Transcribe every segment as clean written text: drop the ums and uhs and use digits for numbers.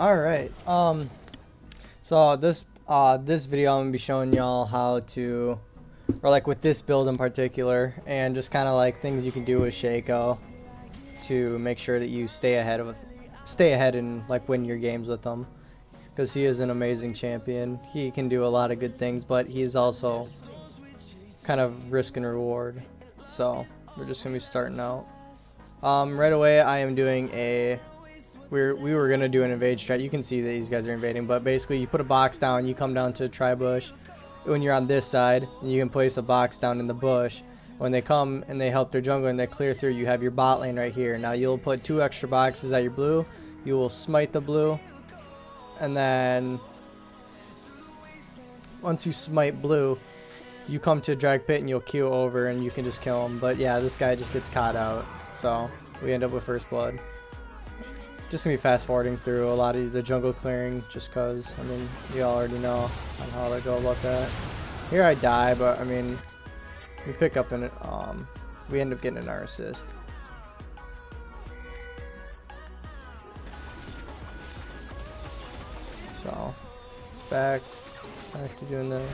Alright, so this video I'm gonna be showing y'all how to, or like with this build in particular, and just kind of like things you can do with Shaco to make sure that you stay ahead and like win your games with him, because he is an amazing champion. He can do a lot of good things, but he's also kind of risk and reward. So we're just gonna be starting out. Right away I am doing a we were gonna do an invade strat. You can see that these guys are invading, but basically you put a box down, you come down to tri-bush when you're on this side, and you can place a box down in the bush. When they come and they help their jungle and they clear through, you have your bot lane right here. Now you'll put 2 extra boxes at your blue, you will smite the blue, and then once you smite blue, you come to a drag pit and you'll queue over and you can just kill him. But yeah, this guy just gets caught out, so we end up with first blood. Just gonna be fast forwarding through a lot of the jungle clearing, just cause I mean you all already know on how to go about that. Here I die, but I mean we pick up an we end up getting our assist. So it's back to doing this.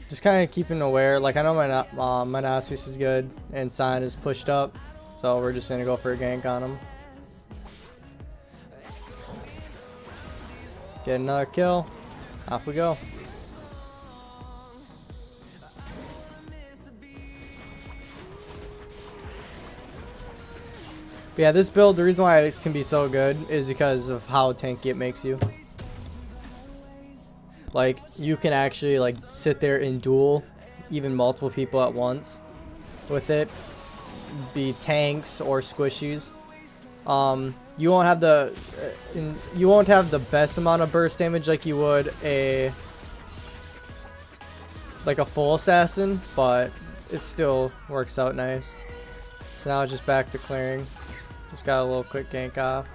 Just kind of keeping aware. Like I know my Nasus is good and Sign is pushed up. So we're just gonna go for a gank on him. Get another kill. Off we go. But yeah, this build, the reason why it can be so good is because of how tanky it makes you. Like you can actually like sit there and duel even multiple people at once with it. Be tanks or squishies. You won't have the best amount of burst damage like you would a full assassin, but it still works out nice. So now it's just back to clearing. Just got a little quick gank off.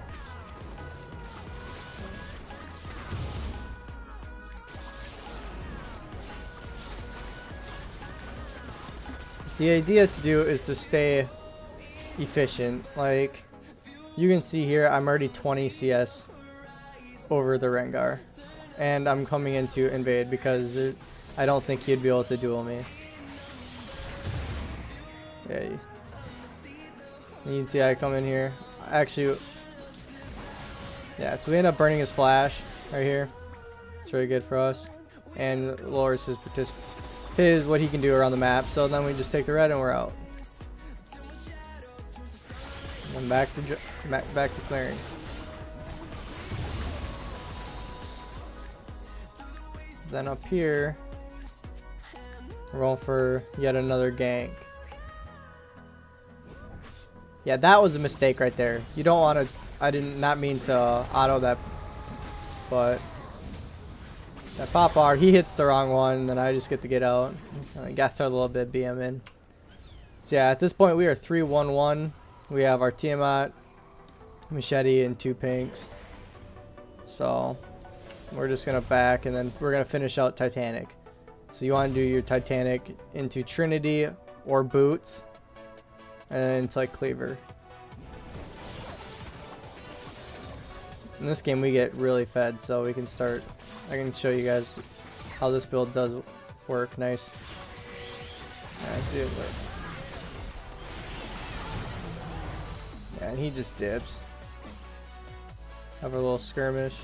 The idea to do is to stay efficient. Like you can see here, I'm already 20 CS over the Rengar, and I'm coming in to invade because I don't think he'd be able to duel me. Yeah, you can see I come in here. Actually, yeah. So we end up burning his flash right here. It's really good for us, and lowers his what he can do around the map. So then we just take the red and we're out. And back to clearing. Then up here, we're going for yet another gank. Yeah, that was a mistake right there. You don't want to. I did not mean to auto that, but. That pop art, he hits the wrong one, and then I just get to get out. I got through a little bit BM in. So yeah, at this point we are 3-1-1. We have our Tiamat, Machete, and 2 pinks. So we're just gonna back, and then we're gonna finish out Titanic. So you want to do your Titanic into Trinity or Boots, and then into like Cleaver. In this game we get really fed, so we can start. I can show you guys how this build does work. Nice. Yeah, I see it. Yeah, and he just dips. Have a little skirmish.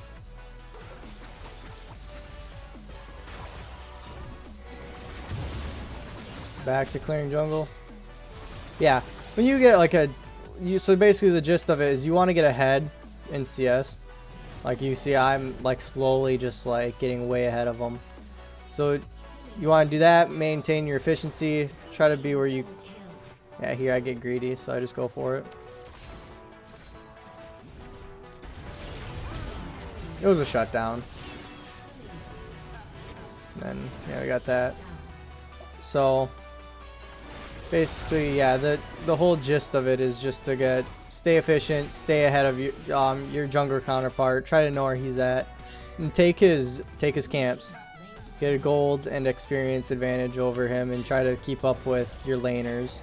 Back to clearing jungle. Yeah, when you get like so basically the gist of it is you want to get ahead in CS. Like you see, I'm like slowly just like getting way ahead of them. So you want to do that, maintain your efficiency, try to be where you. Yeah, here I get greedy, so I just go for it. It was a shutdown. And then yeah, we got that. So basically, yeah, the whole gist of it is just to stay efficient, stay ahead of your jungler counterpart, try to know where he's at, and take his camps. Get a gold and experience advantage over him and try to keep up with your laners.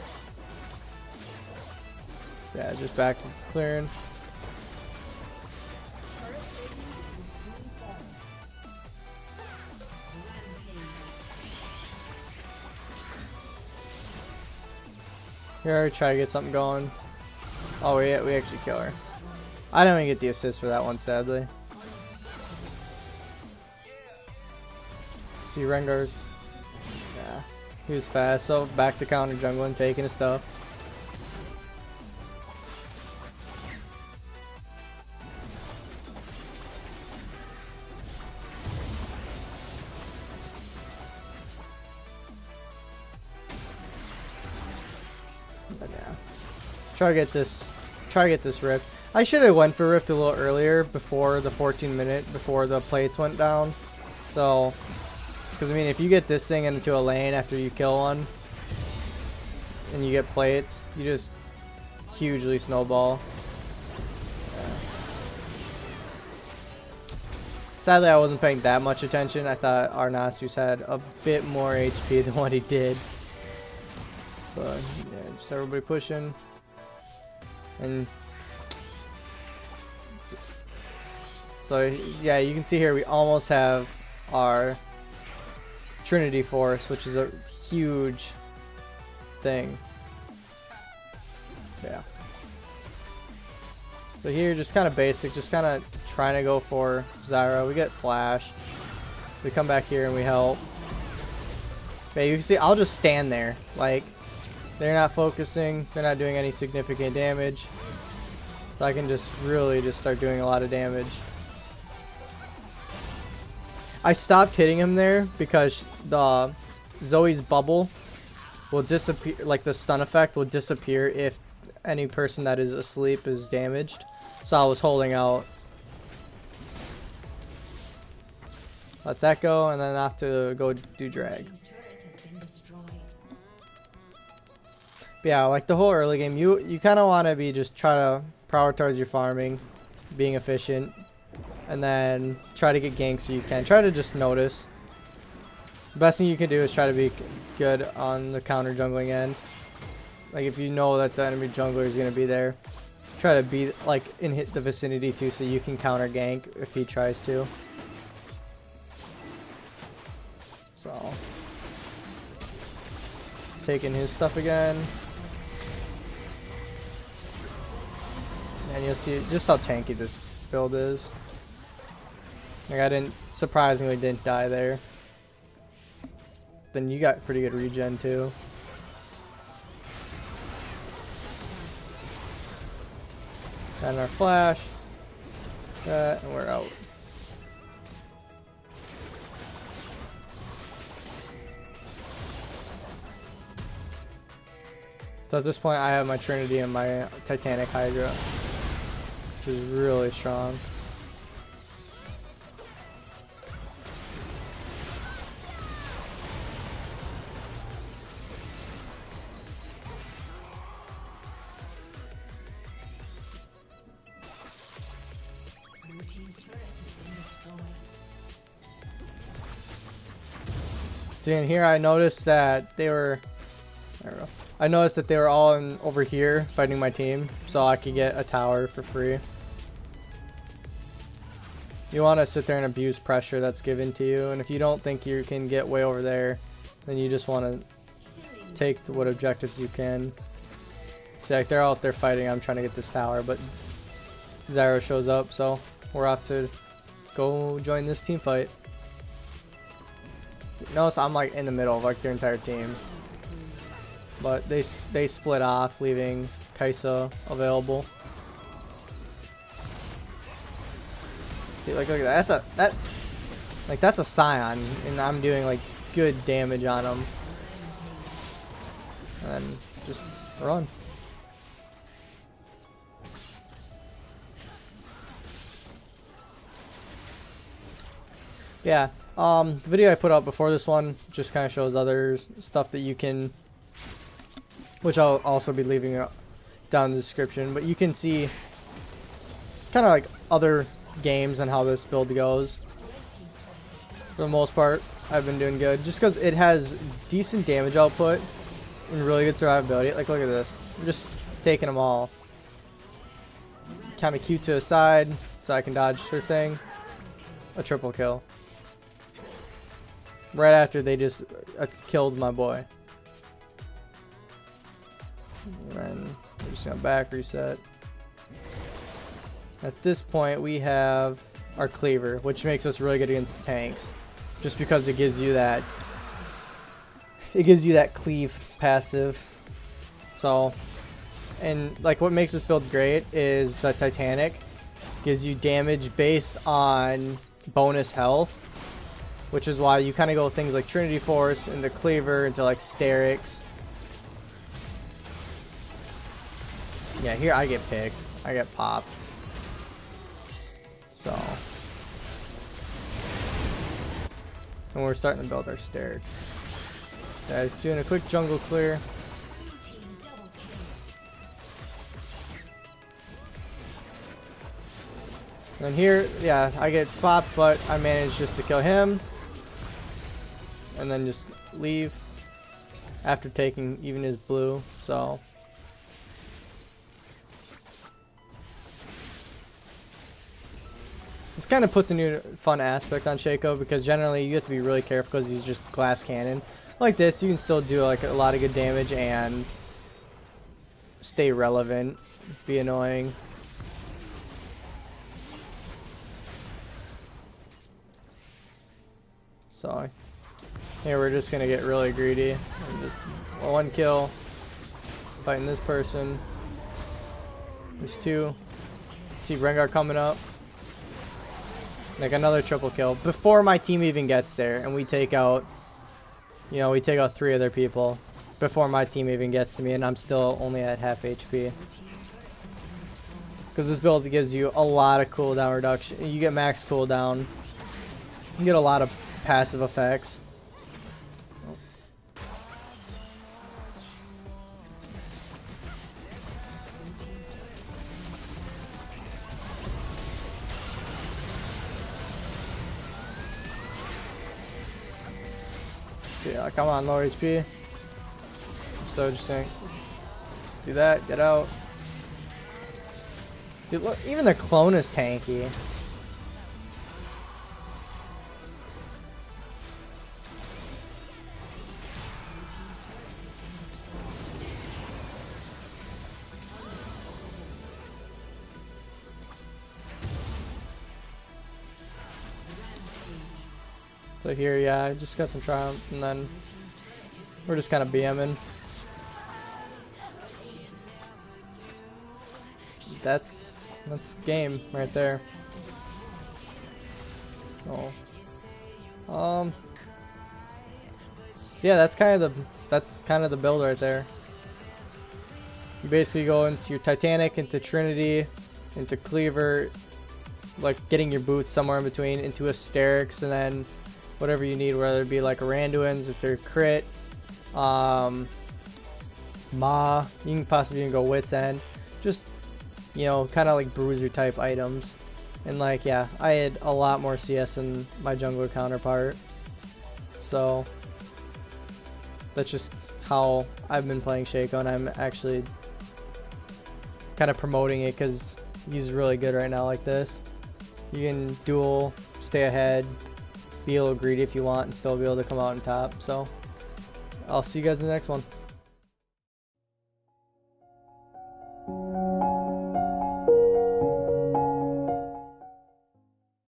Yeah, just back to clearing. Here, try to get something going. Oh, we actually kill her. I didn't even get the assist for that one, sadly. See Rengar's. Yeah, he was fast. So back to counter jungle and taking his stuff. But yeah, try to get this rift. I should have went for rift a little earlier before the 14-minute, before the plates went down. So, because I mean, if you get this thing into a lane after you kill one, and you get plates, you just hugely snowball. Yeah. Sadly, I wasn't paying that much attention. I thought Arnasius had a bit more HP than what he did. So, yeah, just everybody pushing. And so, yeah, you can see here we almost have our Trinity Force, which is a huge thing. Yeah. So here, just kind of basic, just kind of trying to go for Zyra. We get flash. We come back here and we help. Yeah, you can see I'll just stand there. Like, they're not focusing. They're not doing any significant damage. So I can just really just start doing a lot of damage. I stopped hitting him there because the Zoe's bubble will disappear, like the stun effect will disappear if any person that is asleep is damaged. So I was holding out. Let that go, and then I have to go do drag. But yeah, like the whole early game, you kind of want to be just try to prioritize your farming, being efficient, and then try to get ganks so you can. Try to just notice. The best thing you can do is try to be good on the counter jungling end. Like if you know that the enemy jungler is going to be there, try to be like in the vicinity too so you can counter gank if he tries to. So, taking his stuff again. And you'll see just how tanky this build is. Like I surprisingly didn't die there. Then you got pretty good regen too. And our flash. And we're out. So at this point I have my Trinity and my Titanic Hydra, which is really strong. See, and here I noticed that they were, I don't know. I noticed that they were all over here fighting my team, so I could get a tower for free. You want to sit there and abuse pressure that's given to you, and if you don't think you can get way over there, then you just want to take what objectives you can. See, like they're out there fighting, I'm trying to get this tower, but Zyra shows up, so we're off to go join this team fight. Notice I'm like in the middle of like their entire team. But they split off, leaving Kaisa available. See, like look at that. That's a Scion, and I'm doing like good damage on him. And just run. Yeah. The video I put out before this one just kind of shows other stuff that you can, which I'll also be leaving down in the description, but you can see kind of like other games and how this build goes. For the most part, I've been doing good, just because it has decent damage output and really good survivability. Like, look at this. I'm just taking them all. kind of cute to the side so I can dodge her thing. A triple kill. Right after they just killed my boy. And we're just gonna back reset. At this point we have our cleaver, which makes us really good against tanks. Just because it gives you that cleave passive. So, and like what makes this build great is the Titanic gives you damage based on bonus health, which is why you kind of go with things like Trinity Force and the cleaver into like Sterix. Yeah, here I get picked. I get popped. So, and we're starting to build our Sterix. Guys, doing a quick jungle clear. And here, yeah, I get popped, but I managed just to kill him. And then just leave after taking even his blue, so. This kind of puts a new fun aspect on Shaco because generally you have to be really careful because he's just glass cannon. Like this, you can still do like a lot of good damage and stay relevant, be annoying. So here we're just gonna get really greedy and just one kill, fighting this person. There's two. See Rengar coming up. Like another triple kill before my team even gets there, and we take out, you know, we take out 3 other people before my team even gets to me, and I'm still only at half HP. Because this build gives you a lot of cooldown reduction. You get max cooldown. You get a lot of passive effects. Yeah, come on, low HP. So just saying, do that, get out. Dude, look, even their clone is tanky. So here, yeah, I just got some Triumph, and then we're just kind of BMing. That's game right there. Oh, so yeah, that's kind of the build right there. You basically go into your Titanic, into Trinity, into Cleaver, like getting your boots somewhere in between, into a Sterix, and then whatever you need, whether it be like a Randuin's, if they're crit, Ma, you can possibly even go Wit's End, just, you know, kind of like bruiser type items. And like, yeah, I had a lot more CS than my jungler counterpart, so that's just how I've been playing Shaco, and I'm actually kind of promoting it because he's really good right now like this. You can duel, stay ahead, be a little greedy if you want, and still be able to come out on top. So I'll see you guys in the next one.